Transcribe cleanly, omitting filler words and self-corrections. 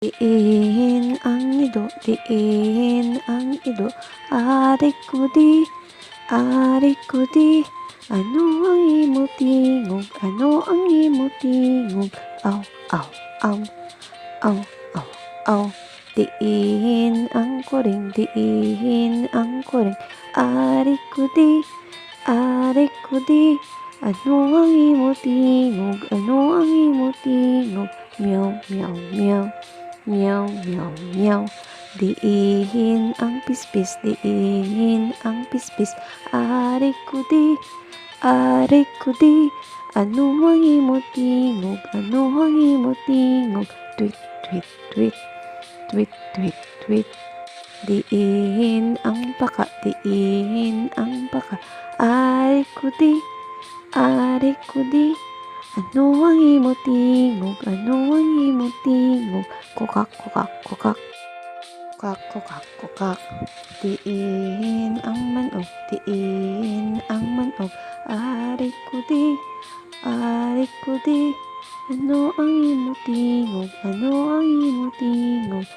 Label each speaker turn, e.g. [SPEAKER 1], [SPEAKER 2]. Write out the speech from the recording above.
[SPEAKER 1] Diin ang ido, diin ang ido, adik ko di, ano ang imutingog, ano ang imutingog, aw, aw, aw, aw, aw, aw, diin ang kuring, diin ang kuring, adik ko di, ano ang imutingog, ano ang imutingog, meow, meow, meow. Meow, meow, meow. Diin ang pispis, diin ang pispis. Arik ko di, ano ang imutingog, ano ang imutingog. Tweet, tweet, tweet, tweet, tweet, tweet. Diin ang baka, diin ang baka. Arik ko di, ano ang imutingog, ano ang imutingog. Kukak, kukak, kukak. Kukak, kukak, kukak. Diin ang manok, diin ang manok. Arik ko di, ano ang imutingog, ano ang imutingog.